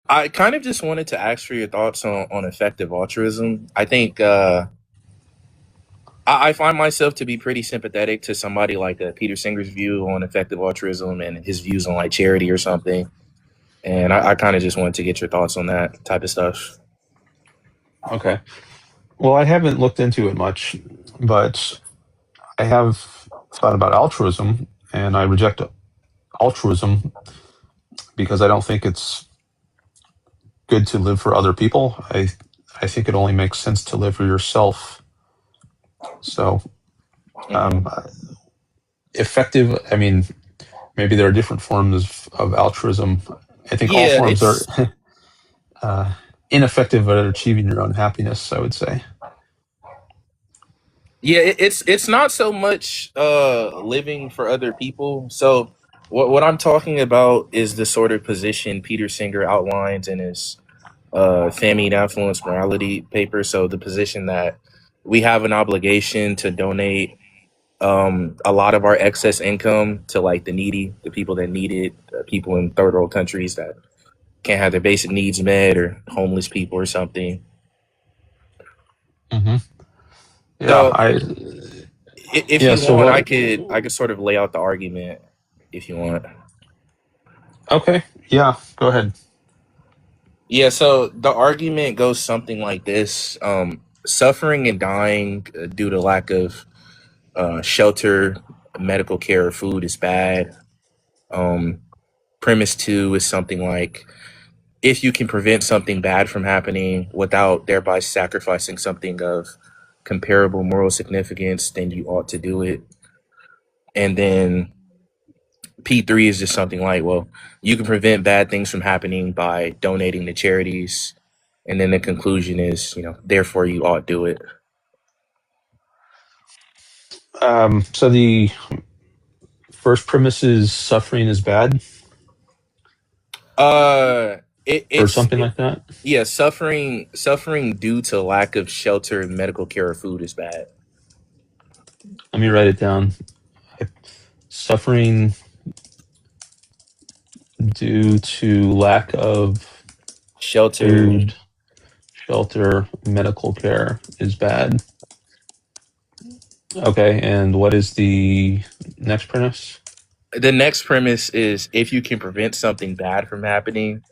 I kind of just wanted to ask for your thoughts on effective altruism. I think I find myself to be pretty sympathetic to somebody like Peter Singer's view on effective altruism and his views on like charity or something. And I kind of just wanted to get your thoughts on that type of stuff. Okay. Well, I haven't looked into it much, but I have thought about altruism, and I reject altruism because I don't think it's good to live for other people. I think it only makes sense to live for yourself. So, um, effective. I mean, maybe there are different forms of altruism. I think all Yeah, forms are it's ineffective at achieving your own happiness, I would say. it's not so much living for other people. So what I'm talking about is the sort of position Peter Singer outlines in his Famine, Affluence, Morality paper. So the position that we have an obligation to donate a lot of our excess income to like the needy, the people that need it, people in third world countries that can't have their basic needs met, or homeless people or something. Hmm. Yeah, So if yeah. you So want, what? I could sort of lay out the argument if you want. Okay, yeah. Go ahead. Yeah, so the argument goes something like this: suffering and dying due to lack of shelter, medical care, or food is bad. Um, Premise two is something like, if you can prevent something bad from happening without thereby sacrificing something of comparable moral significance, then you ought to do it. And then P3 is just something like, well, you can prevent bad things from happening by donating to charities. And then the conclusion is, therefore you ought do it. So the first premise is suffering is bad, Uh, it, or it's something it, like that. yeah, suffering due to lack of shelter, medical care, or food is bad. Let me write it down. Suffering due to lack of Shelter. food, shelter, medical care is bad. Okay, and what is the next premise? The next premise is, if you can prevent something bad from happening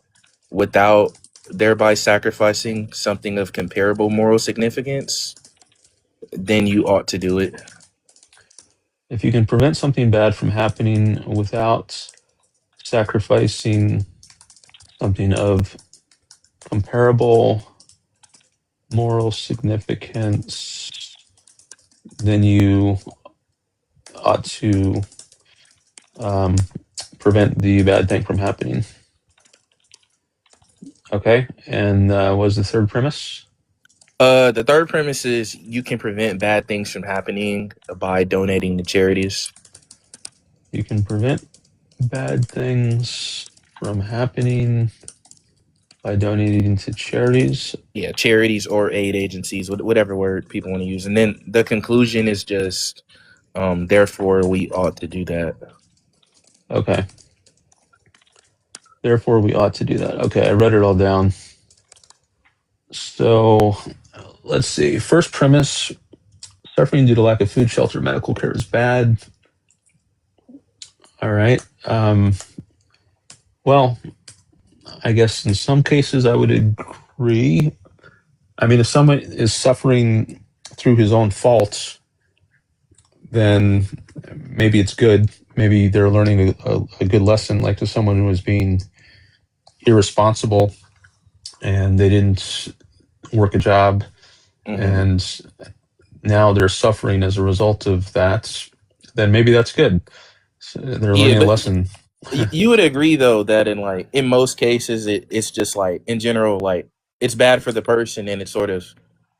without thereby sacrificing something of comparable moral significance, then you ought to do it. If you can prevent something bad from happening without sacrificing something of comparable moral significance, then you ought to um, prevent the bad thing from happening. Okay, and what was the third premise? The third premise is, you can prevent bad things from happening by donating to charities. You can prevent bad things from happening by donating to charities. Yeah, charities or aid agencies, whatever word people want to use. And then the conclusion is just, therefore we ought to do that. Okay. Therefore, we ought to do that. Okay, I wrote it all down. So let's see. First premise: suffering due to lack of food, shelter, medical care is bad. All right. Well, I guess in some cases I would agree. I mean, if someone is suffering through his own faults, then maybe it's good. Maybe they're learning a good lesson, like to someone who was being irresponsible and they didn't work a job, and now they're suffering as a result of that, then maybe that's good. So they're Yeah, learning a but lesson. you would agree though that in most cases it's just like, in general, like, it's bad for the person, and it sort of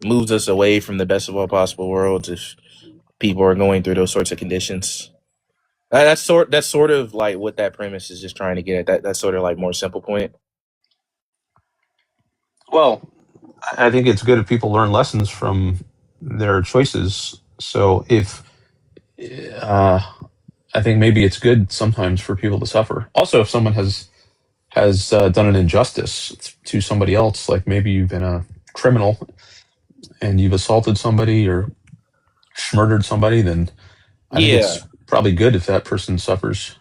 moves us away from the best of all possible worlds if people are going through those sorts of conditions. That's sort of like what that premise is just trying to get at. That's sort of like more simple point. Well, I think it's good if people learn lessons from their choices. So if uh, I think maybe it's good sometimes for people to suffer. Also, if someone has has done an injustice to somebody else, like maybe you've been a criminal and you've assaulted somebody or murdered somebody, then I think Yeah. it's probably good if that person suffers.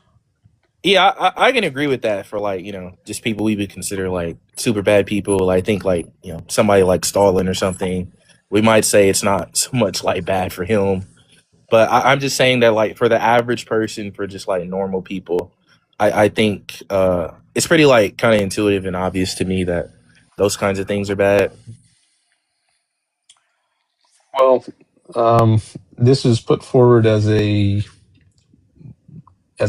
Yeah, I can agree with that for like, just people we would consider like super bad people. I think like, somebody like Stalin or something, we might say it's not so much like bad for him. But I'm just saying that like for the average person, for just like normal people, I think it's pretty like kind of intuitive and obvious to me that those kinds of things are bad. Well, this is put forward as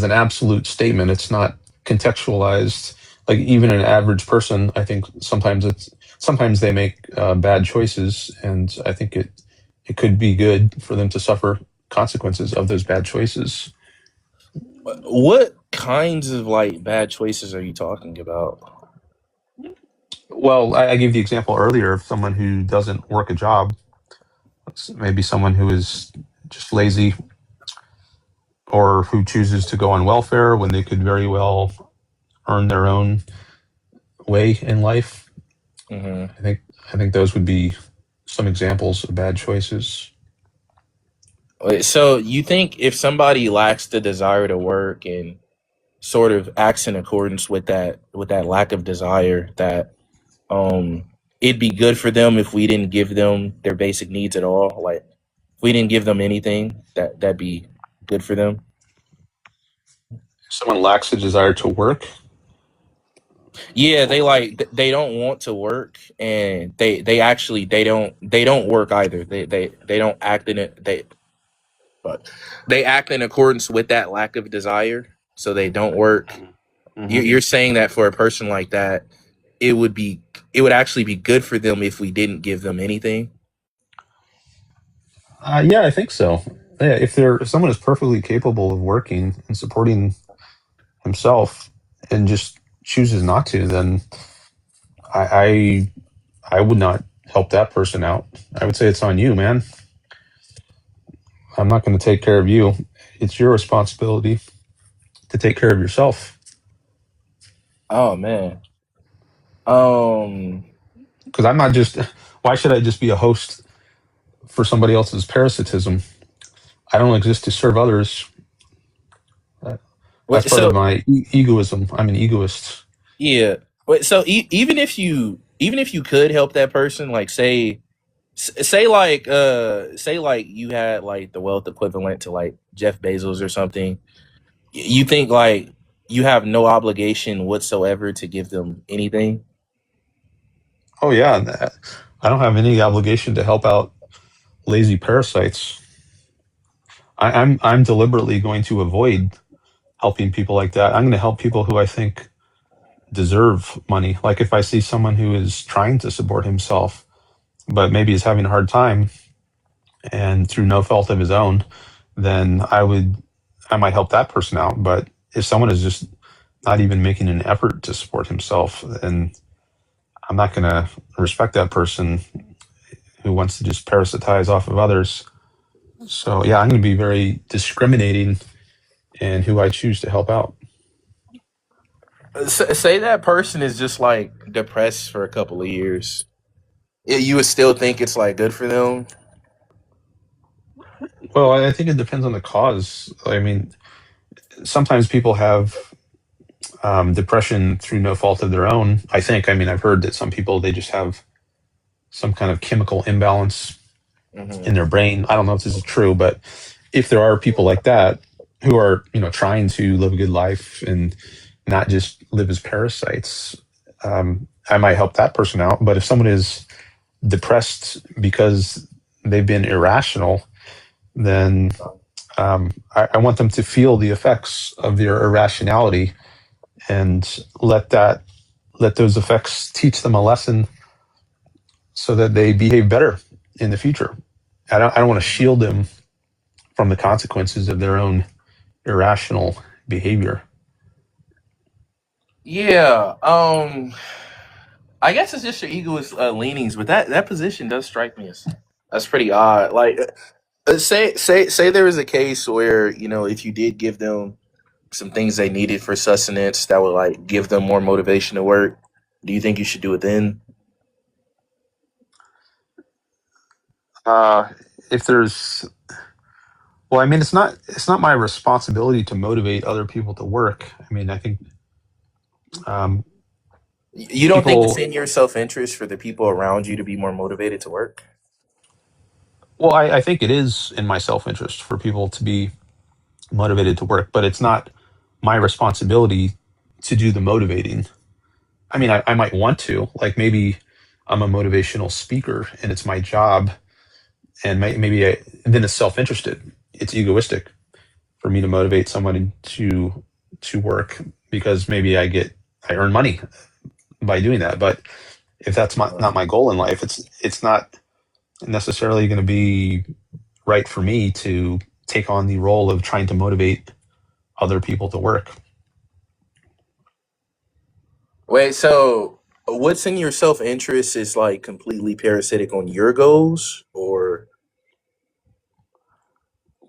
an absolute statement. It's not contextualized. Like even an average person, I think sometimes they make bad choices, and I think it could be good for them to suffer consequences of those bad choices. What kinds of like bad choices are you talking about? Well, I gave the example earlier of someone who doesn't work a job. Maybe someone who is just lazy or who chooses to go on welfare when they could very well earn their own way in life. Hmm. I think those would be some examples of bad choices. So you think if somebody lacks the desire to work and sort of acts in accordance with that lack of desire, that um it'd be good for them if we didn't give them their basic needs at all? Like if we didn't give them anything, that'd be good for them. If someone lacks a desire to work, Yeah, they like they don't want to work, and they actually they don't work either. They don't act in it. But they act in accordance with that lack of desire, so they don't work. mm-hmm. You're saying that for a person like that, it would be it would actually be good for them if we didn't give them anything. Yeah, I think so. Yeah, if someone is perfectly capable of working and supporting himself and just chooses not to, then I I would not help that person out. I would say it's on you, man. I'm not going to take care of you. It's your responsibility to take care of yourself. Oh man. Um. Because I'm not just. Why should I just be a host for somebody else's parasitism? I don't exist to serve others. That's part of So my egoism. I'm an egoist. yeah. Wait. So even if you could help that person, like say like you had like the wealth equivalent to like Jeff Bezos or something, you think like you have no obligation whatsoever to give them anything? Oh yeah, I don't have any obligation to help out lazy parasites. I'm deliberately going to avoid helping people like that. I'm going to help people who I think deserve money. Like if I see someone who is trying to support himself, but maybe is having a hard time and through no fault of his own, then I might help that person out. But if someone is just not even making an effort to support himself, then I'm not going to respect that person who wants to just parasitize off of others. So yeah, I'm going to be very discriminating in who I choose to help out. Say that person is just like depressed for a couple of years. Yeah, you would still think it's like good for them. Well, I think it depends on the cause. I mean, sometimes people have depression through no fault of their own. I think. I mean, I've heard that some people they just have some kind of chemical imbalance Hmm. in their brain. I don't know if this is true, but if there are people like that who are, trying to live a good life and not just live as parasites, I might help that person out. But if someone is depressed because they've been irrational, then I want them to feel the effects of their irrationality and let those effects teach them a lesson so that they behave better in the future. I don't want to shield them from the consequences of their own irrational behavior. Yeah. I guess it's just your egoist leanings, but that position does strike me as that's pretty odd. Like, say there was a case where if you did give them some things they needed for sustenance that would like give them more motivation to work, do you think you should do it then? If there's, well, I mean, it's not my responsibility to motivate other people to work. I mean, I think um, You don't think it's people. in your self interest for the people around you to be more motivated to work? Well, I think it is in my self interest for people to be motivated to work, but it's not my responsibility to do the motivating. I mean, I might want to, like maybe I'm a motivational speaker and it's my job, and then it's self interested. It's egoistic for me to motivate somebody to work because maybe I earn money by doing that. But if that's not my goal in life, it's not necessarily going to be right for me to take on the role of trying to motivate other people to work. Wait, so what's in your self interest is like completely parasitic on your goals, or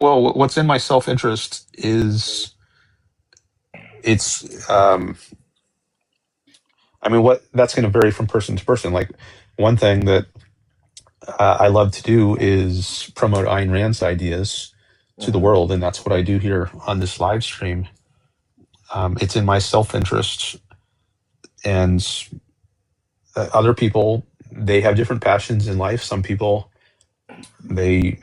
Well, what's in my self interest is it's I mean, what that's going to vary from person to person. Like one thing that I love to do is promote Ayn Rand's ideas to the Mhm. world, and that's what I do here on this live stream. It's in my self interest, and other people, they have different passions in life. Some people, they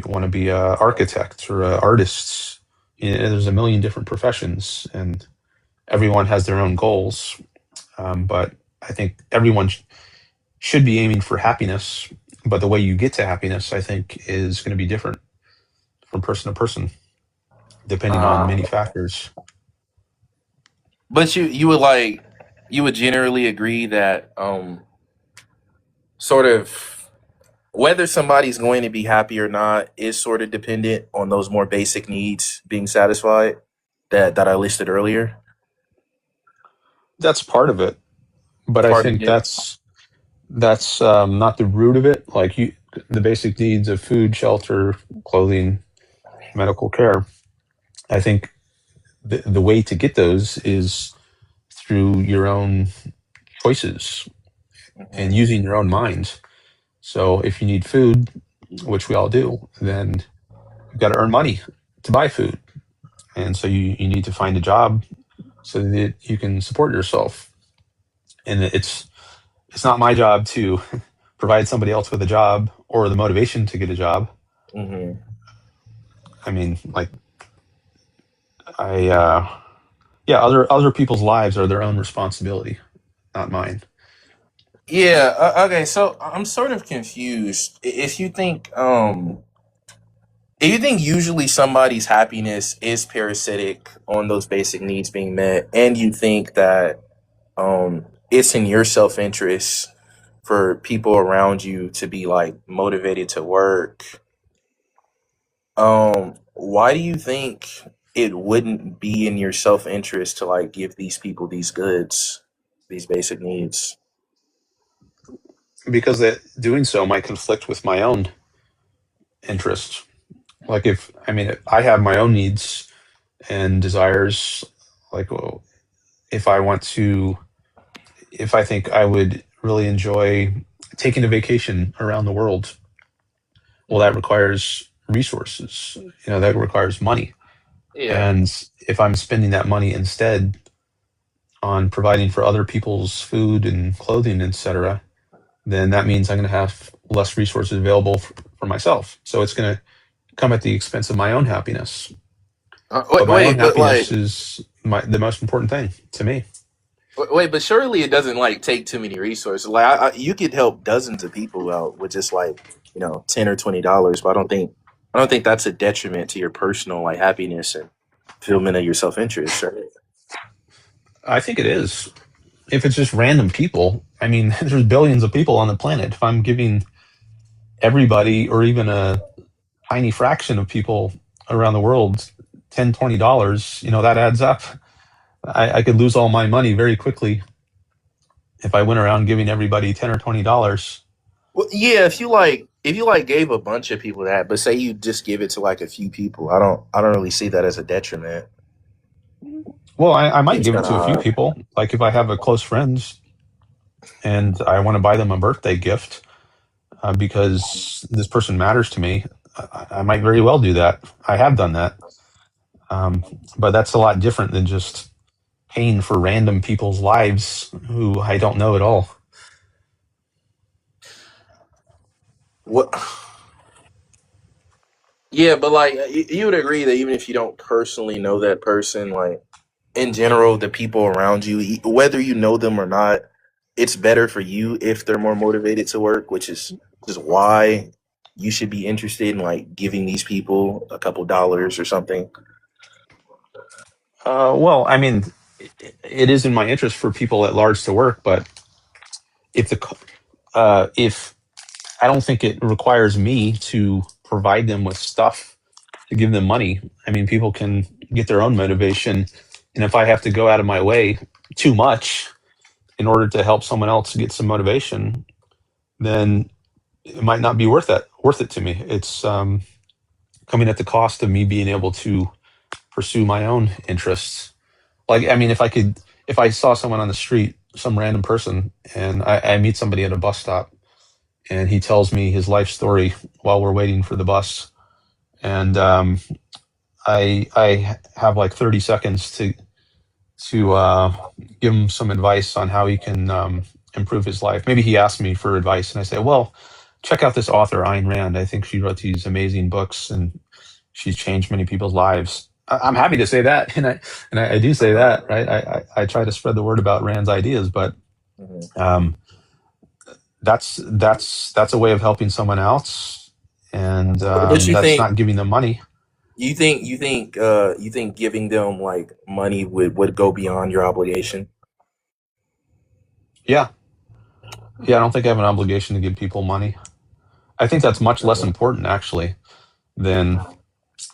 want to be a architect or a artist. You know, there's a million different professions, and everyone has their own goals. But I think everyone should be aiming for happiness. But the way you get to happiness, I think, is going to be different from person to person, depending on uh, many factors. but you would generally agree that sort of whether somebody's going to be happy or not is sort of dependent on those more basic needs being satisfied that I listed earlier. That's part of it, but I Part of think it. that's not the root of it. Like the basic needs of food, shelter, clothing, medical care. I think the way to get those is through your own choices and Mhm. using your own mind. So if you need food, which we all do, then you've got to earn money to buy food. And so you need to find a job so that you can support yourself. And it's not my job to provide somebody else with a job or the motivation to get a job. Mhm. I mean, like I yeah, other people's lives are their own responsibility, not mine. Yeah. Okay. So I'm sort of confused. If you think usually somebody's happiness is parasitic on those basic needs being met, and you think that it's in your self interest for people around you to be like motivated to work, why do you think it wouldn't be in your self interest to like give these people these goods, these basic needs? Because that doing so might conflict with my own interests. Like if I mean if I have my own needs and desires, like well, if I want to, if I think I would really enjoy taking a vacation around the world, well, that requires resources. You know, that requires money. Yeah. And if I'm spending that money instead on providing for other people's food and clothing, etc., then that means I'm going to have less resources available for myself. So it's going to come at the expense of my own happiness. But my own But happiness is the most important thing to me. wait, but surely it doesn't like take too many resources. Like you could help dozens of people out with just like $10 or $20, but I don't think that's a detriment to your personal like happiness and fulfillment of your self interest. Right? I think it is. If it's just random people, I mean, there's billions of people on the planet. If I'm giving everybody or even a tiny fraction of people around the world $10, $20, that adds up. I could lose all my money very quickly if I went around giving everybody 10 or $20. Well, yeah, if you like gave a bunch of people that, but say you just give it to like a few people, I don't really see that as a detriment. Well, I might Seems give it kind of to a few odd. people. Like if I have a close friends and I want to buy them a birthday gift because this person matters to me, I might very well do that. I have done that. Um, but that's a lot different than just paying for random people's lives who I don't know at all. What? Yeah, but like you would agree that even if you don't personally know that person, like in general, the people around you, whether you know them or not, it's better for you if they're more motivated to work, which is just why you should be interested in like giving these people a couple dollars or something. Well, I mean, it is in my interest for people at large to work, but if I don't think it requires me to provide them with stuff to give them money. I mean, people can get their own motivation, and if I have to go out of my way too much in order to help someone else get some motivation, then it might not be worth it to me. It's coming at the cost of me being able to pursue my own interests. Like, I mean, if I saw someone on the street, some random person, and I meet somebody at a bus stop, and he tells me his life story while we're waiting for the bus, and I have like 30 seconds to give him some advice on how he can improve his life. Maybe he asks me for advice, and I say, "Well, check out this author, Ayn Rand. I think she wrote these amazing books, and she's changed many people's lives." I'm happy to say that, and I do say that, right? I try to spread the word about Rand's ideas, but Mhm. um, that's a way of helping someone else, and But you that's think not giving them money. you think giving them like money would go beyond your obligation? Yeah, yeah. I don't think I have an obligation to give people money. I think that's much less Mhm. important actually than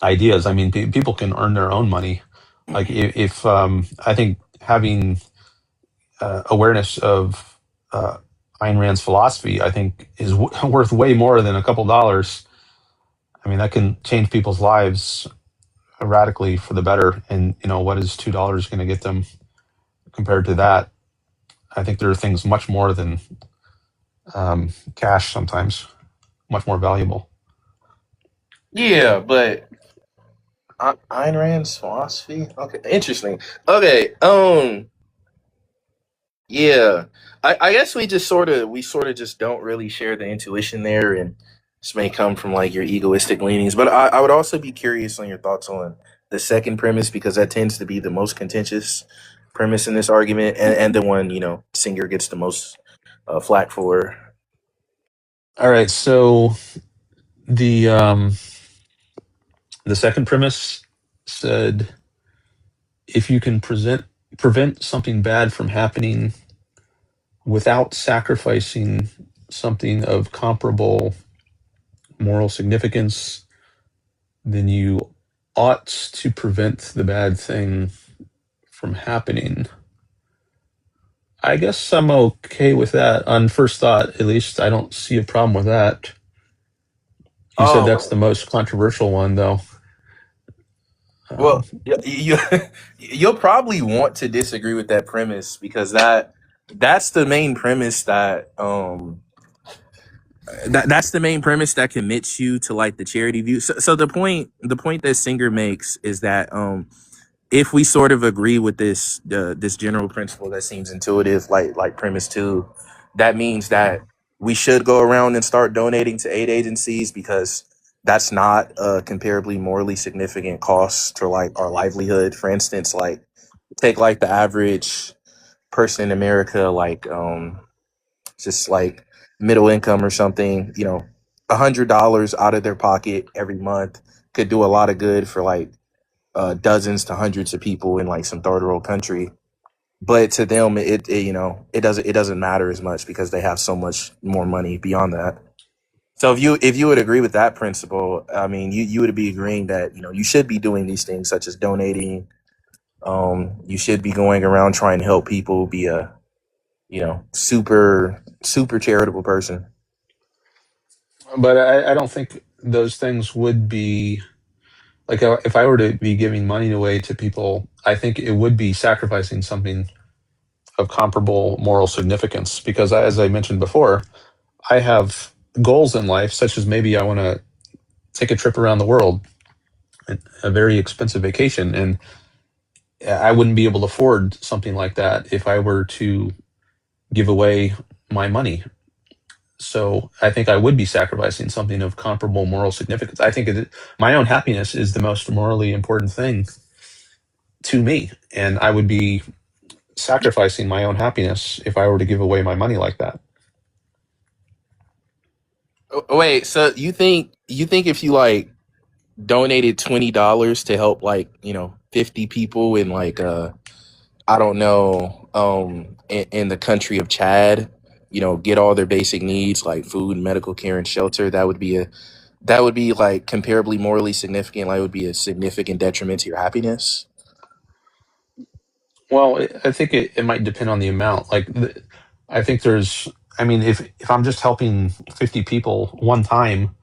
ideas. I mean, people can earn their own money. Like if I think having awareness of uh, Ayn Rand's philosophy, I think is worth way more than a couple dollars. I mean, that can change people's lives radically for the better. And you know, what is $2 going to get them compared to that? I think there are things much more than cash. Sometimes much more valuable. Yeah, but Ayn Rand's philosophy. Okay, interesting. Okay, yeah, I guess we sort of just don't really share the intuition there, and this may come from like your egoistic leanings. But I would also be curious on your thoughts on the second premise because that tends to be the most contentious premise in this argument, and the one Singer gets the most flack for. All right, so the um, the second premise said if you can prevent something bad from happening without sacrificing something of comparable moral significance, then you ought to prevent the bad thing from happening. I guess I'm okay with that. On first thought, at least, I don't see a problem with that. You said Um, that's the most controversial one, though. Um, well, you'll probably want to disagree with that premise because that's the main premise that's the main premise that commits you to like the charity view. So the point that Singer makes is that if we sort of agree with this general principle that seems intuitive, like premise two, that means that we should go around and start donating to aid agencies because that's not a comparably morally significant cost to like our livelihood. For instance, like take like the average person in America, like just like middle income or something, $100 out of their pocket every month could do a lot of good for like dozens to hundreds of people in like some third world country. But to them, it doesn't matter as much because they have so much more money beyond that. So if you would agree with that principle, I mean, you would be agreeing that you should be doing these things such as donating. You should be going around trying to help people, be a super charitable person. but I don't think those things would be. Like if I were to be giving money away to people, I think it would be sacrificing something of comparable moral significance. Because as I mentioned before, I have goals in life, such as maybe I want to take a trip around the world, a very expensive vacation, and I wouldn't be able to afford something like that if I were to give away my money. So I think I would be sacrificing something of comparable moral significance. I think my own happiness is the most morally important thing to me, and I would be sacrificing my own happiness if I were to give away my money like that. Wait, so you think if you like donated $20 to help like 50 people in like I don't know in the country of Chad, get all their basic needs like food, medical care, and shelter, that would be like comparably morally significant, like it would be a significant detriment to your happiness? Well, I think it might depend on the amount. Like, I think there's, I mean, if I'm just helping 50 people one time,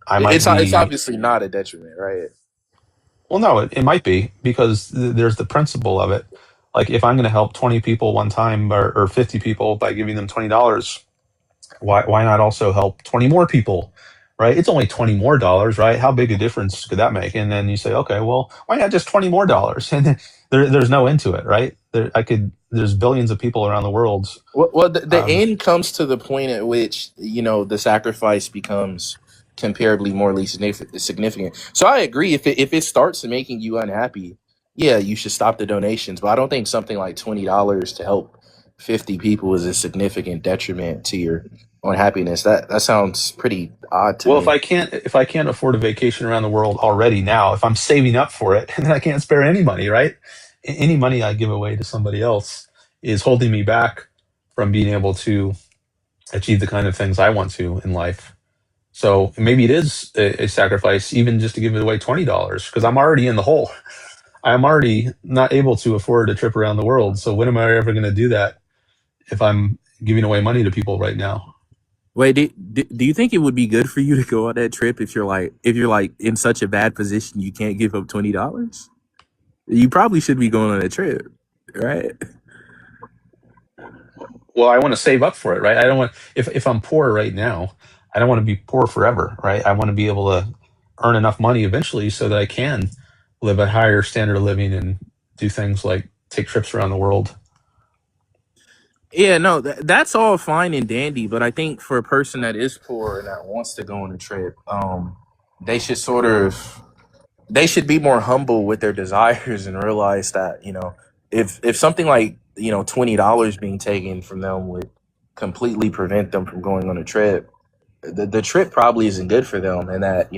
I might It's be, obviously not a detriment, right? well, no, it might be because there's the principle of it. Like, if I'm going to help 20 people one time or 50 people by giving them $20, why not also help 20 more people, right? It's only 20 more dollars, right? How big a difference could that make? And then you say, okay, well, why not just 20 more dollars? And then there's no end to it, right? There's billions of people around the world. Well, the Um, end comes to the point at which the sacrifice becomes comparably morally significant. So I agree. If it starts making you unhappy, yeah, you should stop the donations. But I don't think something like $20 to help 50 people is a significant detriment to your own happiness. That sounds pretty odd to well, me. if I can't afford a vacation around the world already now, if I'm saving up for it, then I can't spare any money, right? Any money I give away to somebody else is holding me back from being able to achieve the kind of things I want to in life. So maybe it is a sacrifice, even just to give it away $20, because I'm already in the hole. I'm already not able to afford a trip around the world. So when am I ever going to do that if I'm giving away money to people right now? Wait, do you think it would be good for you to go on that trip if you're like in such a bad position you can't give up $20? You probably should be going on a trip, right? Well, I want to save up for it, right? I don't want, if I'm poor right now, I don't want to be poor forever, right? I want to be able to earn enough money eventually so that I can live a higher standard of living and do things like take trips around the world. Yeah, no, that's all fine and dandy, but I think for a person that is poor and that wants to go on a trip, they should sort of they should be more humble with their desires and realize that if something like $20 being taken from them would completely prevent them from going on a trip, the trip probably isn't good for them, and that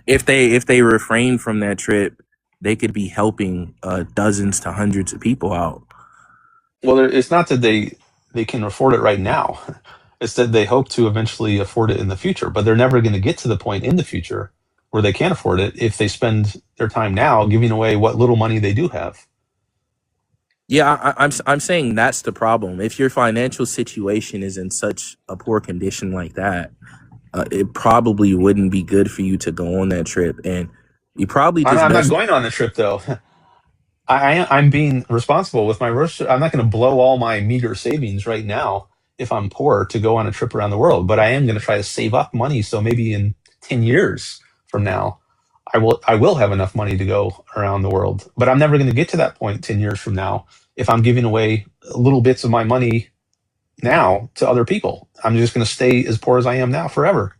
if they refrain from that trip, they could be helping dozens to hundreds of people out. Well, it's not that they can afford it right now. It's that they hope to eventually afford it in the future, but they're never going to get to the point in the future where they can afford it if they spend their time now giving away what little money they do have. Yeah, I'm saying that's the problem. If your financial situation is in such a poor condition like that, it probably wouldn't be good for you to go on that trip, and you probably just I'm not best. going on the trip though. I'm being responsible with my roast. I'm not going to blow all my meager savings right now if I'm poor to go on a trip around the world, but I am going to try to save up money so maybe in 10 years from now I will have enough money to go around the world. But I'm never going to get to that point 10 years from now if I'm giving away little bits of my money now to other people. I'm just going to stay as poor as I am now forever.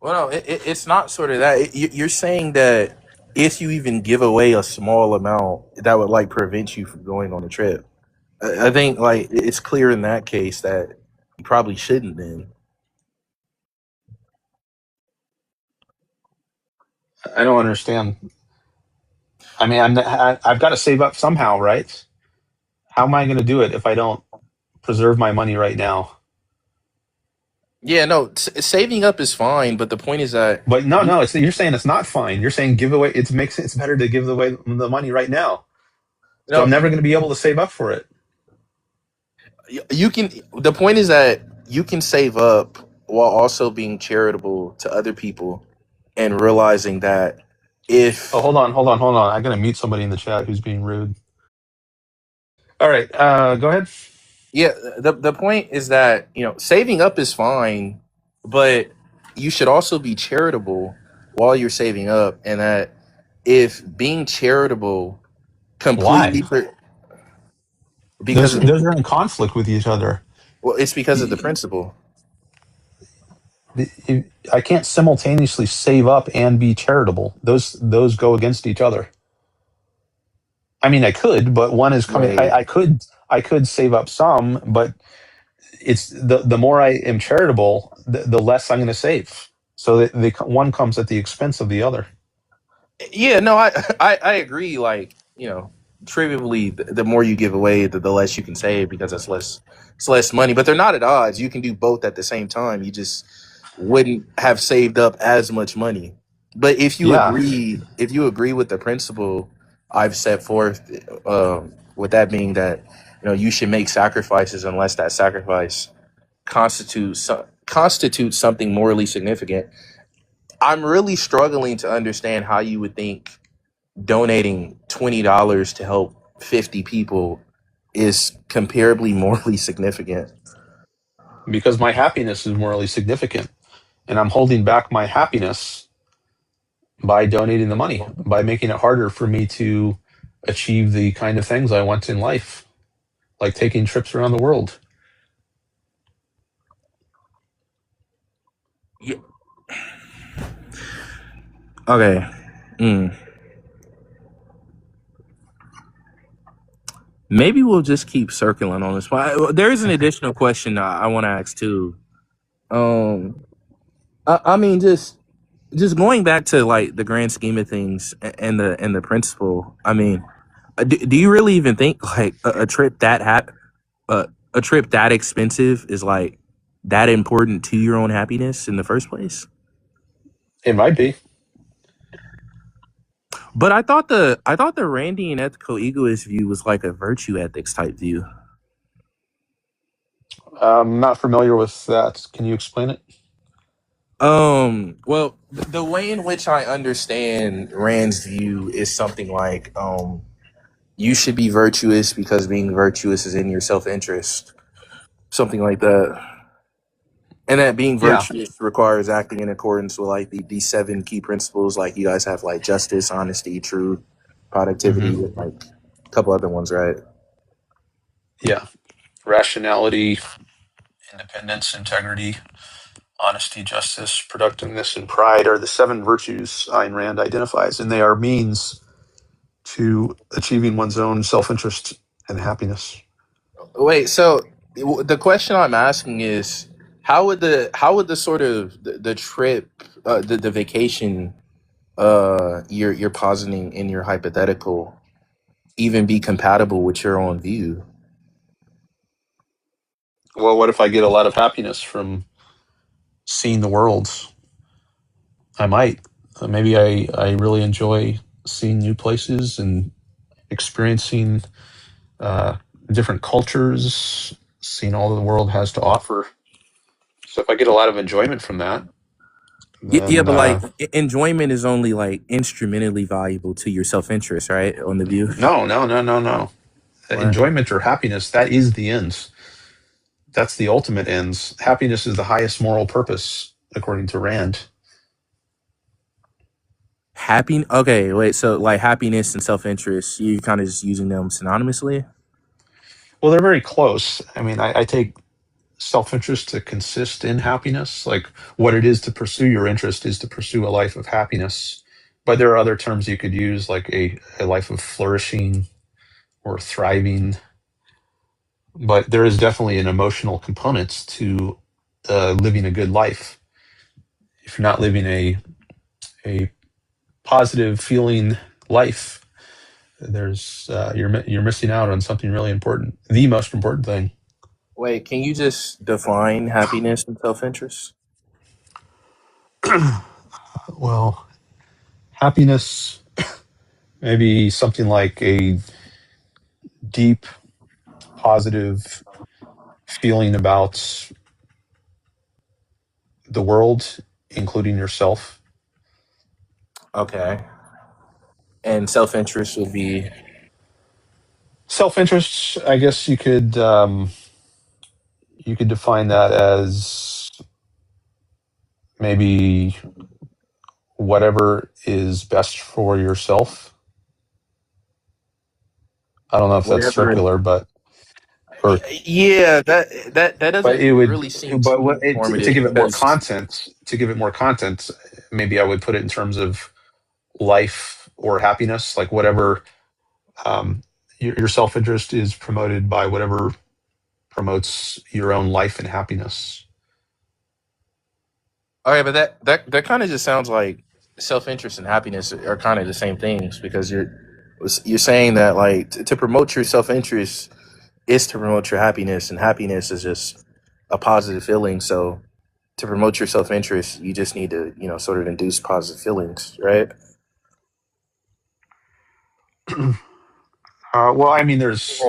Well, no, it's not sort of that. You're saying that if you even give away a small amount, that would like prevent you from going on a trip. I think like it's clear in that case that you probably shouldn't then. I don't understand. I mean, I've got to save up somehow, right? How am I going to do it if I don't preserve my money right now? Yeah, no, saving up is fine, but the point is that But no, you no, you're saying it's not fine. You're saying give away. It's better to give away the money right now. So I'm know never going to be able to save up for it. you can. The point is that you can save up while also being charitable to other people, and realizing that Oh, if hold on. I'm gonna mute somebody in the chat who's being rude. All right, go ahead. yeah, the point is that, saving up is fine, but you should also be charitable while you're saving up, and that if being charitable completely Why? for, because Those are in conflict with each other. well, it's because of the principle. I can't simultaneously save up and be charitable. Those go against each other. I mean, I could, but one is coming. Wait, I could save up some, but it's the more I am charitable, the less I'm going to save. So the one comes at the expense of the other. yeah, no, I agree. Like, trivially, the more you give away, the less you can save because it's less money. But they're not at odds. You can do both at the same time. You just wouldn't have saved up as much money. But Yeah, if you agree with the principle I've set forth, with that being that you should make sacrifices unless that sacrifice constitutes something morally significant. I'm really struggling to understand how you would think donating $20 to help 50 people is comparably morally significant. because my happiness is morally significant, and I'm holding back my happiness by donating the money, by making it harder for me to achieve the kind of things I want in life, like taking trips around the world. Yeah. Okay. Mm. Maybe we'll just keep circling on this. But there is an additional question I want to ask too. Um, I mean, just going back to like the grand scheme of things and the principle. I mean, do you really even think like a trip that expensive is like that important to your own happiness in the first place? It might be. But I thought the Randian ethical egoist view was like a virtue ethics type view. I'm not familiar with that. Can you explain it? Well, the way in which I understand Rand's view is something like, you should be virtuous because being virtuous is in your self interest, something like that, and that being Yeah. virtuous requires acting in accordance with like these seven key principles. Like you guys have like justice, honesty, truth, productivity, Hmm. and like a couple other ones, right? Yeah. Rationality, independence, integrity, honesty, justice, productiveness, and pride are the seven virtues Ayn Rand identifies, and they are means to achieving one's own self interest and happiness. Wait, so the question I'm asking is, how would the sort of the trip, the vacation, you're positing in your hypothetical even be compatible with your own view? Well, what if I get a lot of happiness from seeing the world? I might. Maybe I really enjoy seeing new places and experiencing uh, different cultures, seeing all the world has to offer. So if I get a lot of enjoyment from that, Yeah, then but like enjoyment is only like instrumentally valuable to your self interest, right? On the view, no. right? Enjoyment or happiness, that is the ends. That's the ultimate ends. Happiness is the highest moral purpose, according to Rand. Happy. Okay, wait. So like happiness and self interest, you kind of just using them synonymously. Well, they're very close. I mean, I take self interest to consist in happiness. Like what it is to pursue your interest is to pursue a life of happiness. But there are other terms you could use, like a life of flourishing or thriving. But there is definitely an emotional component to living a good life. If you're not living a positive feeling life, there's you're missing out on something really important, the most important thing. Wait, can you just define happiness and self interest? Well, happiness, maybe something like a deep positive feeling about the world, including yourself. Okay. And self-interest would be. Self-interest, I guess you could define that as maybe whatever is best for yourself. I don't know if that's Whatever. circular, but or Yeah, that but doesn't it would. really seem But too to informative give it more because. content, maybe I would put it in terms of life or happiness, like whatever your self-interest is promoted by whatever promotes your own life and happiness. Okay, but that kind of just sounds like self-interest and happiness are kind of the same things because you're saying that like to promote your self-interest is to promote your happiness, and happiness is just a positive feeling. So to promote your self-interest, you just need to sort of induce positive feelings, right? Well, I mean, there's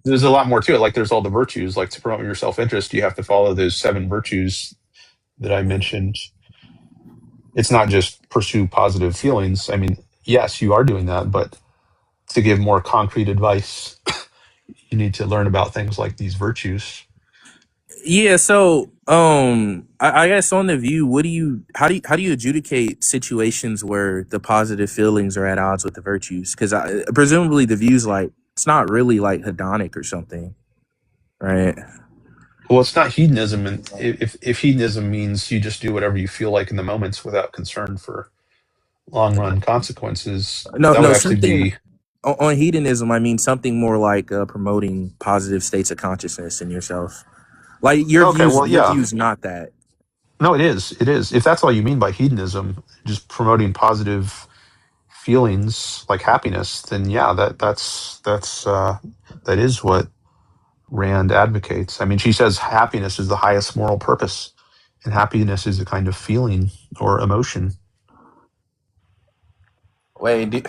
a lot more to it. Like there's all the virtues. Like to promote your self-interest, you have to follow those 7 virtues that I mentioned. It's not just pursue positive feelings. I mean, yes, you are doing that, but to give more concrete advice, you need to learn about things like these virtues. Yeah, so I guess on the view, what do you how do you adjudicate situations where the positive feelings are at odds with the virtues? Because presumably the view's like it's not really like hedonic or something, right? Well, it's not hedonism, and if hedonism means you just do whatever you feel like in the moments without concern for long run consequences, No, that would no, actually something be on hedonism. I mean something more like promoting positive states of consciousness in yourself. Like okay. Well, your yeah, view's not that. no, it is. It is. If that's all you mean by hedonism, just promoting positive feelings like happiness, then yeah, that is what Rand advocates. I mean, she says happiness is the highest moral purpose, and happiness is a kind of feeling or emotion. Wait,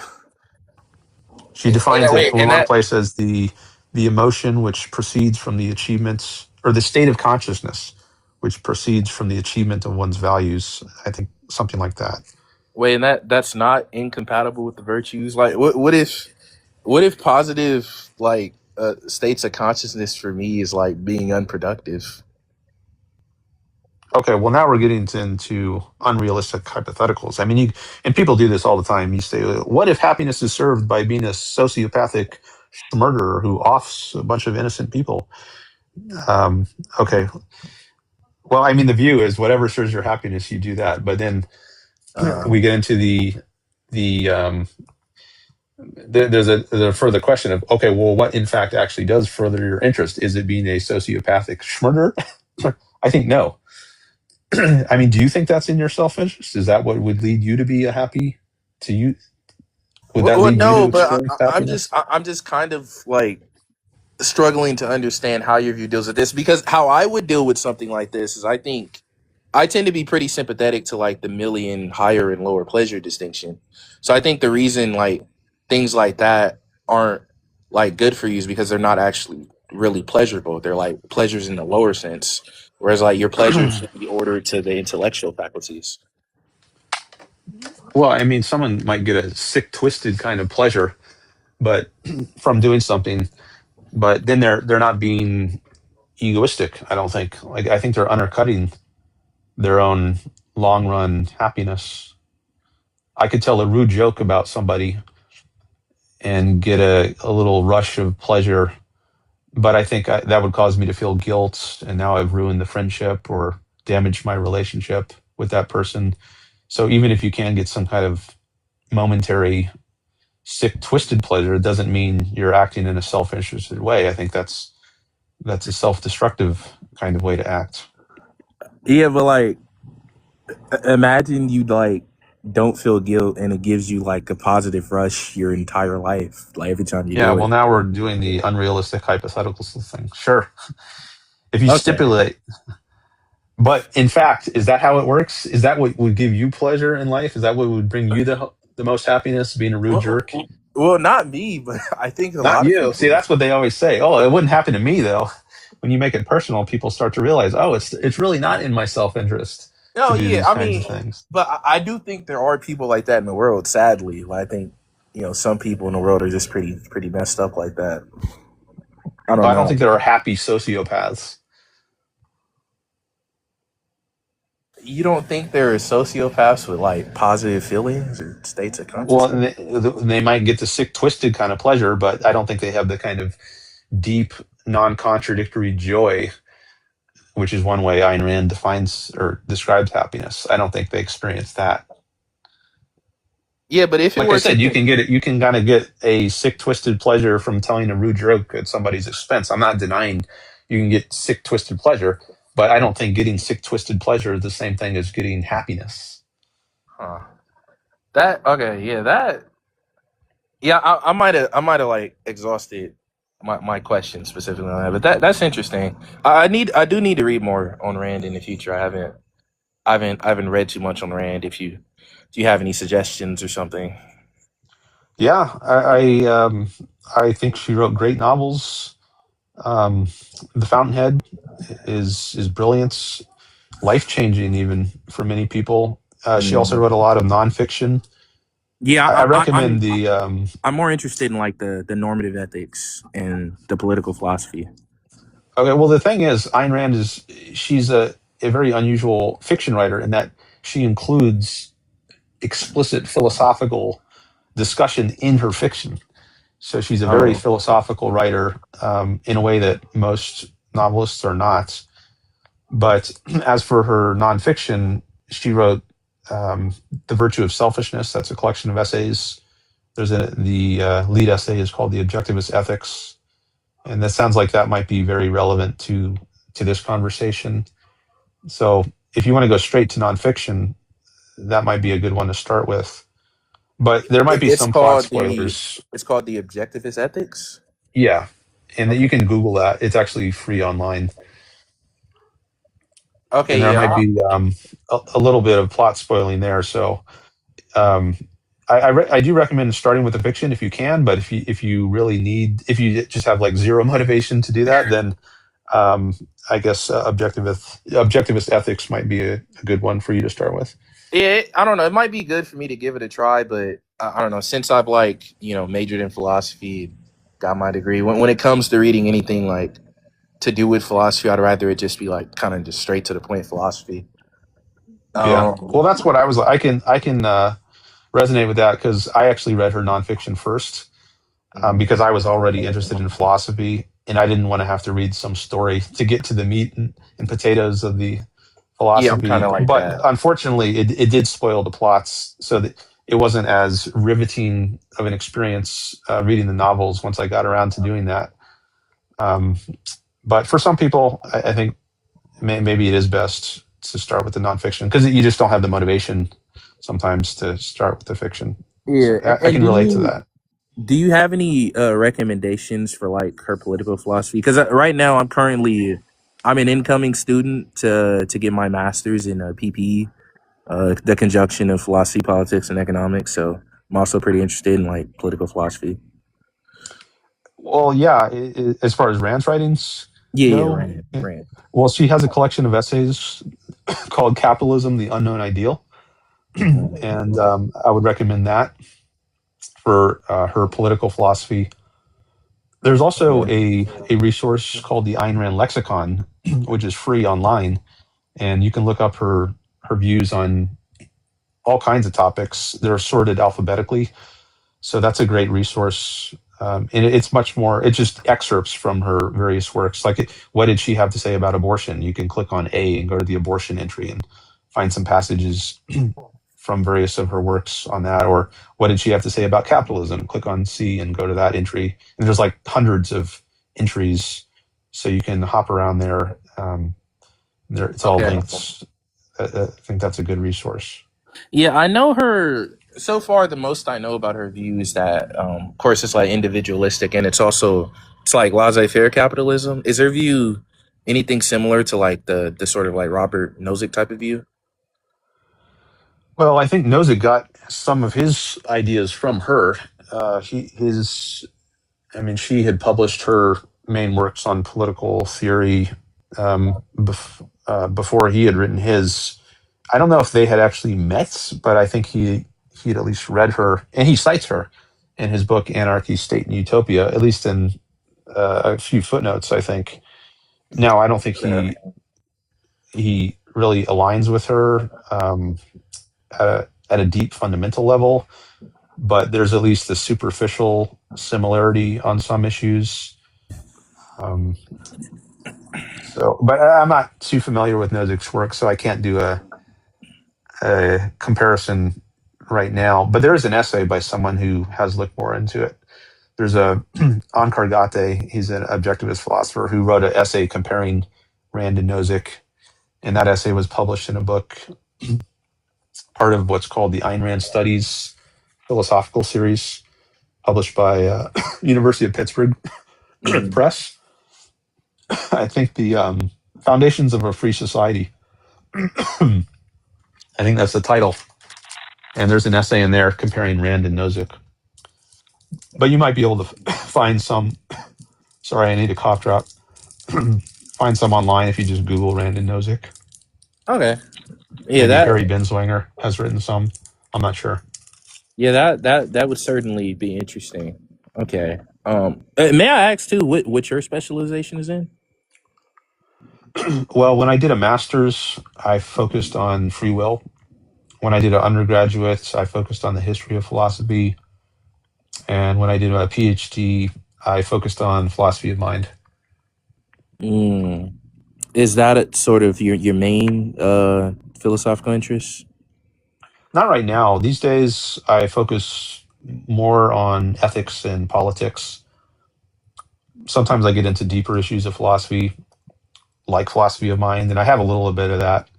She defines it in and one that place as the emotion which proceeds from the achievements or the state of consciousness which proceeds from the achievement of one's values. I think something like that. wait, and that's not incompatible with the virtues. Like, what if positive like states of consciousness for me is like being unproductive? Okay, well now we're getting into unrealistic hypotheticals. I mean, and people do this all the time. You say, "What if happiness is served by being a sociopathic murderer who offs a bunch of innocent people?" Um, okay, well, I mean, the view is whatever serves your happiness, you do that. But then Uh, we get into the there's a further question of okay, well, what in fact actually does further your interest? Is it being a sociopathic murderer? I think no. I mean, do you think that's in your self-interest? Is that what would lead you to be a happy to you? Would that well, lead you to no, but experience happiness? I'm just kind of like struggling to understand how your view deals with this because how I would deal with something like this is I think I tend to be pretty sympathetic to like the million higher and lower pleasure distinction. So I think the reason like things like that aren't like good for you is because they're not actually really pleasurable. They're like pleasures in the lower sense. Whereas like your pleasures should be ordered to the intellectual faculties. Well, I mean, someone might get a sick, twisted kind of pleasure, but from doing something, but then they're not being egoistic. I don't think. Like I think they're undercutting their own long run happiness. I could tell a rude joke about somebody and get a little rush of pleasure, but I think that would cause me to feel guilt, and now I've ruined the friendship or damaged my relationship with that person. So even if you can get some kind of momentary sick, twisted pleasure, it doesn't mean you're acting in a self-interested way. I think that's a self-destructive kind of way to act. Yeah, but like imagine you like don't feel guilt and it gives you like a positive rush your entire life, like every time you Yeah, do well, it. now we're doing the unrealistic hypotheticals thing. Sure, if you Okay. stipulate, but in fact, is that how it works? Is that what would give you pleasure in life? Is that what would bring you the most happiness? Being a rude Well, jerk? well, not me, but I think a Not lot of you. See, people. that's what they always say. Oh, it wouldn't happen to me though. When you make it personal, people start to realize, oh, it's really not in my self interest. Oh to do yeah, these I kinds mean, of things. but I do think there are people like that in the world. Sadly, I think some people in the world are just pretty messed up like that. I don't I don't know. think there are happy sociopaths. You don't think there are sociopaths with like positive feelings or states of Well, consciousness? they might get the sick, twisted kind of pleasure, but I don't think they have the kind of deep, non-contradictory joy, which is one way Ayn Rand defines or describes happiness. I don't think they experience that. Yeah, but if it Like I were to said, you con- can get it. You can kind of get a sick, twisted pleasure from telling a rude joke at somebody's expense. I'm not denying you can get sick, twisted pleasure, but I don't think getting sick, twisted pleasure is the same thing as getting happiness. huh. That okay, yeah, that yeah, I might have like exhausted my question specifically on that, but that's interesting. I do need to read more on Rand in the future. I haven't read too much on Rand. If you do you have any suggestions or something? Yeah, I think she wrote great novels. Um, the Fountainhead is brilliant, life changing even for many people. She also Mm. wrote a lot of nonfiction. Yeah, I I, recommend I'm the I'm more interested in like the normative ethics and the political philosophy. Okay, well, the thing is, Ayn Rand she's a very unusual fiction writer in that she includes explicit philosophical discussion in her fiction. So she's a very Oh, philosophical writer in a way that most novelists are not. But as for her nonfiction, she wrote The Virtue of Selfishness. That's a collection of essays. The lead essay is called The Objectivist Ethics, and that sounds like that might be very relevant to this conversation. So if you want to go straight to nonfiction, that might be a good one to start with. But there might be it's some plot called the spoilers. it's called the objectivist ethics. Yeah, and you Okay. can Google that. It's actually free online, Okay. and there Yeah. might be a little bit of plot spoiling there. So um, I do recommend starting with the fiction if you can. But if you really need, if you just have like zero motivation to do that, then I guess objectivist ethics might be a good one for you to start with. Yeah. I don't know. It might be good for me to give it a try, but I don't know. Since I've like majored in philosophy, got my degree. When it comes to reading anything like to do with philosophy, I'd rather it just be like kind of just straight to the point philosophy. Yeah. Well, Um. that's what I was like. I can resonate with that because I actually read her nonfiction first because I was already interested in philosophy and I didn't want to have to read some story to get to the meat and potatoes of the Yeah, I'm kind philosophy. of like But that. unfortunately, it did spoil the plots so that it wasn't as riveting of an experience reading the novels once I got around to doing that. Um, but for some people, I think maybe it is best to start with the nonfiction because you just don't have the motivation sometimes to start with the fiction. So Yeah, I and can relate to that. do you have any recommendations for like her political philosophy? Because right now I'm an incoming student to get my master's in PPE, the conjunction of philosophy, politics, and economics. So I'm also pretty interested in like political philosophy. Well, yeah, as far as Rand's writings Yeah, yeah, go, right, right. well, she has a collection of essays called Capitalism, the Unknown Ideal. And I would recommend that for her political philosophy. There's also a resource called the Ayn Rand Lexicon, which is free online, and you can look up her views on all kinds of topics. They're sorted alphabetically, so that's a great resource. And it's much more. It's just excerpts from her various works. Like, what did she have to say about abortion? You can click on A and go to the abortion entry and find some passages from various of her works on that. Or what did she have to say about capitalism? Click on C and go to that entry. And there's like hundreds of entries, so you can hop around there. There, it's all Okay. linked. I think that's a good resource. Yeah, I know her. So far, the most I know about her view is that, of course, it's like individualistic, and it's like laissez-faire capitalism. Is her view anything similar to like the sort of like Robert Nozick type of view? Well, I think Nozick got some of his ideas from her. His, I mean, she had published her main works on political theory before he had written his. I don't know if they had actually met, but I think he'd at least read her, and he cites her in his book Anarchy, State, and Utopia, at least in a few footnotes, I think. Now, I don't think Yeah. he really aligns with her at a deep fundamental level, but there's at least a superficial similarity on some issues. But I'm not too familiar with Nozick's work, so I can't do a comparison right now. But there is an essay by someone who has looked more into it. There's a Onkar Ghate, he's an objectivist philosopher who wrote an essay comparing Rand and Nozick, and that essay was published in a book, part of what's called the Ayn Rand Studies philosophical series, published by University of Pittsburgh Mhm. Press. I think the Foundations of a Free Society. I think that's the title. And there's an essay in there comparing Rand and Nozick. But you might be able to find some. Sorry, I need a cough drop. Find some online if you just Google Rand and Nozick. Okay. Yeah, Maybe that Harry Binswanger has written some. I'm not sure. yeah that would certainly be interesting. Okay. May I ask too what your specialization is in? Well, when I did a master's, I focused on free will. When I did an undergraduate, I focused on the history of philosophy. And when I did a PhD, I focused on philosophy of mind. Mm. Is that sort of your main philosophical interest? Not right now. These days, I focus more on ethics and politics. Sometimes I get into deeper issues of philosophy, like philosophy of mind, and I have a little bit of that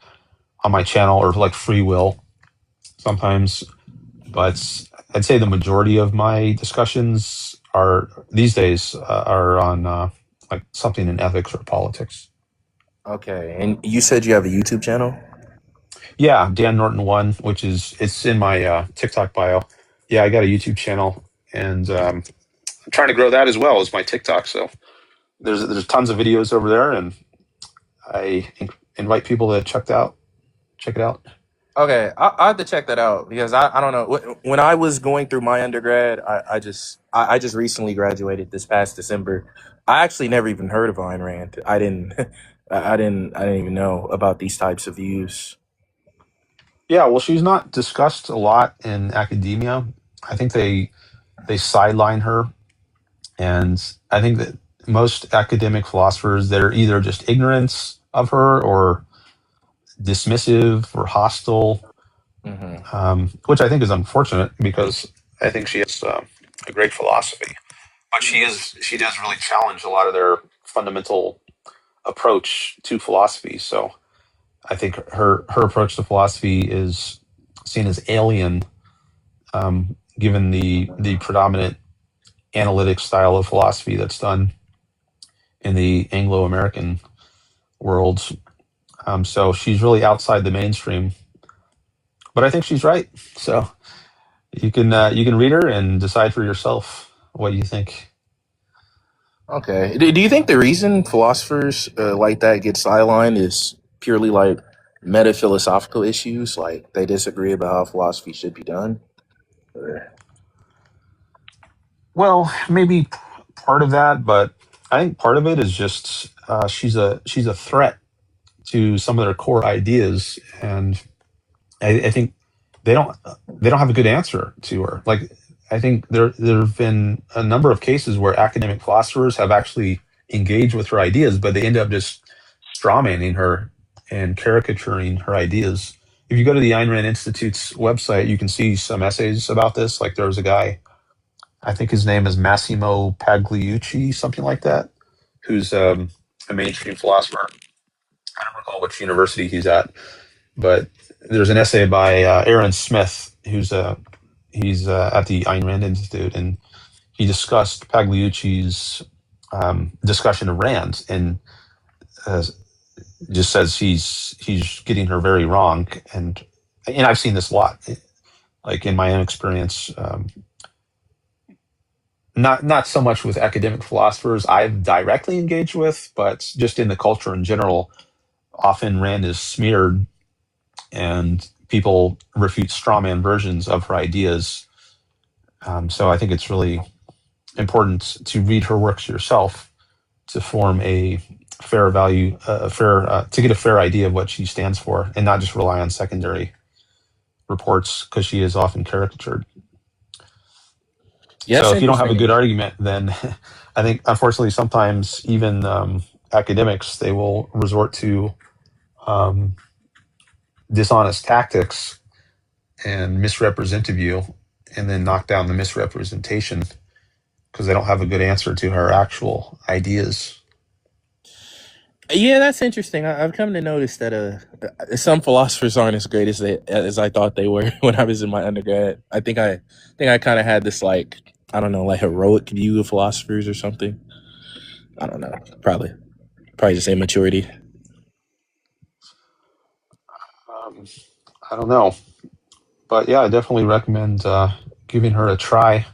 on my channel, or like free will sometimes. But I'd say the majority of my discussions are these days are on like something in ethics or politics. Okay. And you said you have a YouTube channel? Yeah, Dan Norton one, which is it's in my TikTok bio. Yeah, I got a YouTube channel, and I'm trying to grow that as well as my TikTok. So there's tons of videos over there, and I invite people to check it out. Okay, I have to check that out because I don't know. When I was going through my undergrad, I just recently graduated this past December. I actually never even heard of Ayn Rand. I didn't I didn't even know about these types of views. Yeah, well, she's not discussed a lot in academia. I think they sideline her, and I think that most academic philosophers, they're either just ignorant of her or dismissive or hostile, Hmm. which I think is unfortunate because I think she has a great philosophy. But she does really challenge a lot of their fundamental approach to philosophy. So I think her approach to philosophy is seen as alien, given the predominant analytic style of philosophy that's done in the Anglo-American world. So she's really outside the mainstream, but I think she's right. So you can read her and decide for yourself what you think. Okay. Do you think the reason philosophers like that get sidelined is purely like meta philosophical issues, like they disagree about how philosophy should be done? Or- Well, maybe part of that, but I think part of it is just she's a threat to some of their core ideas, and I think they don't they don't have a good answer to her. Like I think there have been a number of cases where academic philosophers have actually engaged with her ideas, but they end up just strawmanning her and caricaturing her ideas. If you go to the Ayn Rand Institute's website, you can see some essays about this. Like there was a guy, I think his name is Massimo Pagliucci, something like that, who's a mainstream philosopher. I don't recall which university he's at, but there's an essay by Aaron Smith, he's at the Ayn Rand Institute, and he discussed Pagliucci's discussion of Rand, and uh, just says he's getting her very wrong, and I've seen this a lot, like in my own experience. Not so much with academic philosophers I've directly engaged with, but just in the culture in general. Often Rand is smeared and people refute strawman versions of her ideas. So I think it's really important to read her works yourself to form a fair value, to get a fair idea of what she stands for, and not just rely on secondary reports, because she is often caricatured. Yeah, So that's if you don't have a interesting. good argument, then I think, unfortunately, sometimes even academics, they will resort to dishonest tactics and misrepresent a view, and then knock down the misrepresentation because they don't have a good answer to her actual ideas. Yeah, that's interesting. I've come to notice that some philosophers aren't as great as I thought they were when I was in my undergrad. I kind of had this, like, I don't know, like, heroic view of philosophers or something. I don't know. Probably just immaturity. Um, I don't know, but yeah, I definitely recommend giving her a try.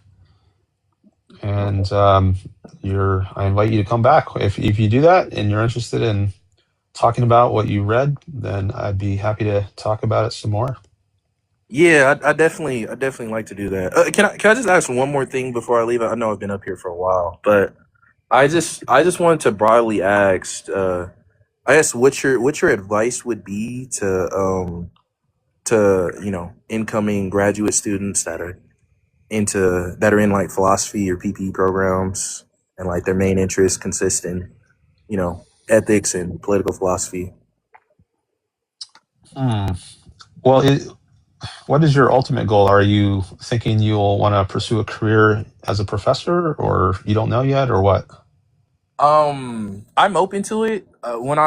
And I invite you to come back if you do that and you're interested in talking about what you read. Then I'd be happy to talk about it some more. Yeah, I definitely like to do that. Can I just ask one more thing before I leave? I know I've been up here for a while, but I just wanted to broadly ask. I guess what your advice would be to incoming graduate students that are in like philosophy or PPE programs, and like their main interests consist in ethics and political philosophy. Hmm. Well, what is your ultimate goal? Are you thinking you'll want to pursue a career as a professor, or you don't know yet, or what? I'm open to it. When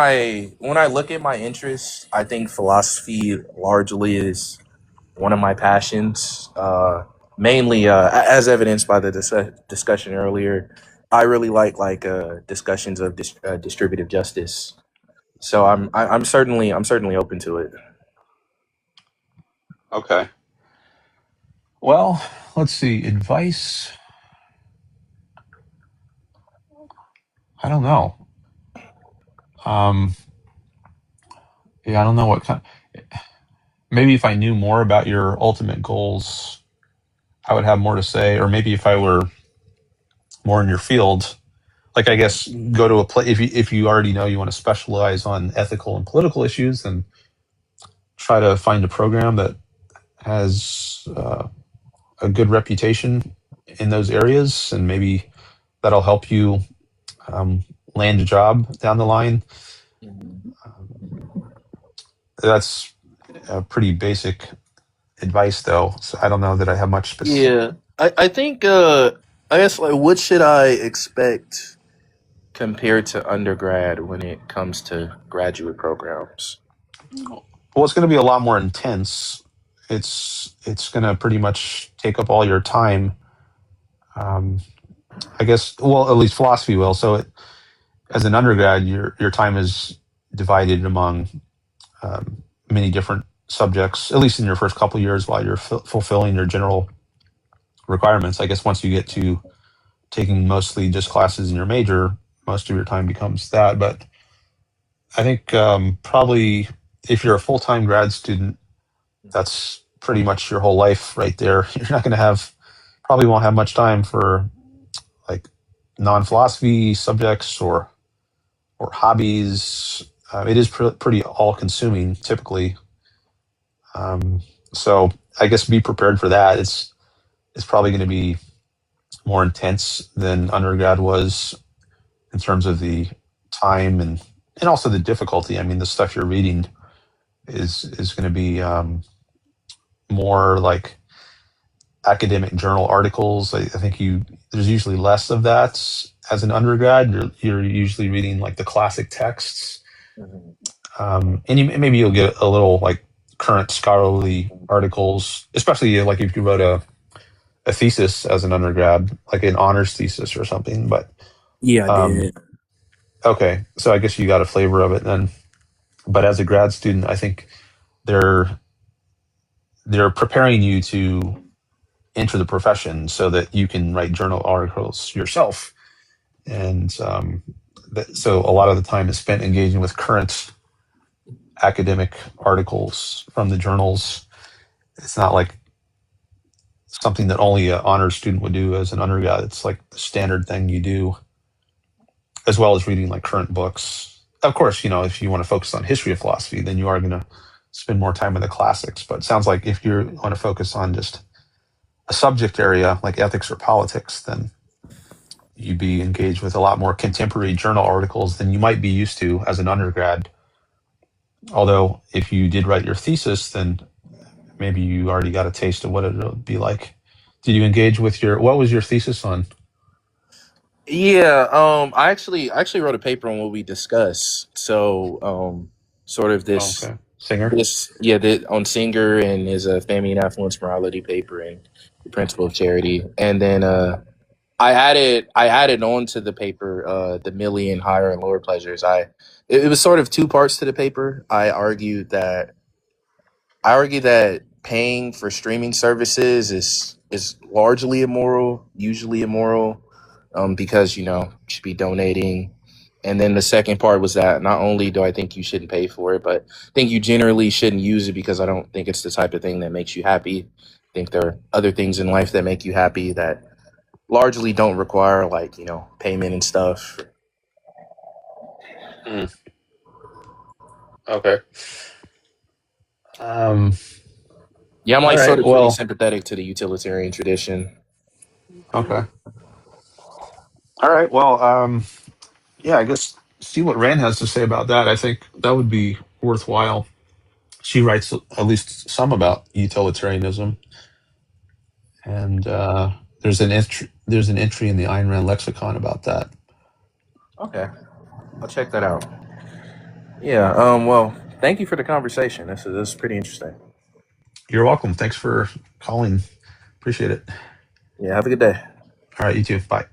I look at my interests, I think philosophy largely is one of my passions. Mainly, as evidenced by the discussion earlier, I really like discussions of distributive justice. So I'm certainly open to it. Okay. Well, let's see. Advice? I don't know. Um, yeah, I don't know what kind. Maybe if I knew more about your ultimate goals, I would have more to say. Or maybe if I were more in your field, like I guess go to a place if you already know you want to specialize on ethical and political issues, then try to find a program that has a good reputation in those areas, and maybe that'll help you land a job down the line. That's pretty basic advice, though. So I don't know that I have much specific. Yeah, I think I guess, like, what should I expect compared to undergrad when it comes to graduate programs? Well, it's going to be a lot more intense. It's going to pretty much take up all your time. Um, I guess. Well, at least philosophy will. So, as an undergrad, your time is divided among many different subjects. At least in your first couple of years, while you're fulfilling your general requirements. I guess once you get to taking mostly just classes in your major, most of your time becomes that. But I think probably if you're a full time grad student, that's pretty much your whole life right there. You're not going to probably won't have much time for like non philosophy subjects or hobbies. It is pretty all consuming typically. Um, so I guess be prepared for that. It's probably going to be more intense than undergrad was in terms of the time and also the difficulty. I mean, the stuff you're reading is going to be more like academic journal articles. I think there's usually less of that as an undergrad. You're usually reading like the classic texts, and maybe you'll get a little like current scholarly articles, especially like if you wrote a thesis as an undergrad, like an honors thesis or something. But Yeah, I um, did. okay, so I guess you got a flavor of it then. But as a grad student, I think they're they're preparing you to enter the profession so that you can write journal articles yourself. And so a lot of the time is spent engaging with current academic articles from the journals. It's not like something that only an honors student would do as an undergrad. It's like the standard thing you do, as well as reading like current books. Of course, if you want to focus on history of philosophy, then you are going to spend more time in the classics. But it sounds like if you want to focus on just a subject area like ethics or politics, then you'd be engaged with a lot more contemporary journal articles than you might be used to as an undergrad. Although, if you did write your thesis, then maybe you already got a taste of what it would be like. Did you engage with what was your thesis on? Yeah, I actually wrote a paper on what we discuss. So, sort of Oh, this okay. Singer? this yeah, on Singer and his Famine, Affluence, Morality paper and the principle of charity, and then I added on to the paper the million higher and lower pleasures. It was sort of two parts to the paper. I argue that paying for streaming services is largely immoral, usually immoral, because you should be donating. And then the second part was that not only do I think you shouldn't pay for it, but I think you generally shouldn't use it because I don't think it's the type of thing that makes you happy. I think there are other things in life that make you happy that largely don't require payment and stuff. Mm. Okay. Um, Yeah, I'm all like sort right. of pretty Well, sympathetic to the utilitarian tradition. okay. All right. Well, yeah, I guess see what Rand has to say about that. I think that would be worthwhile. She writes at least some about utilitarianism, and there's an entry in the Ayn Rand lexicon about that. Okay, I'll check that out. Yeah. Well, thank you for the conversation. This is pretty interesting. You're welcome. Thanks for calling. Appreciate it. Yeah. Have a good day. All right, you too. Bye.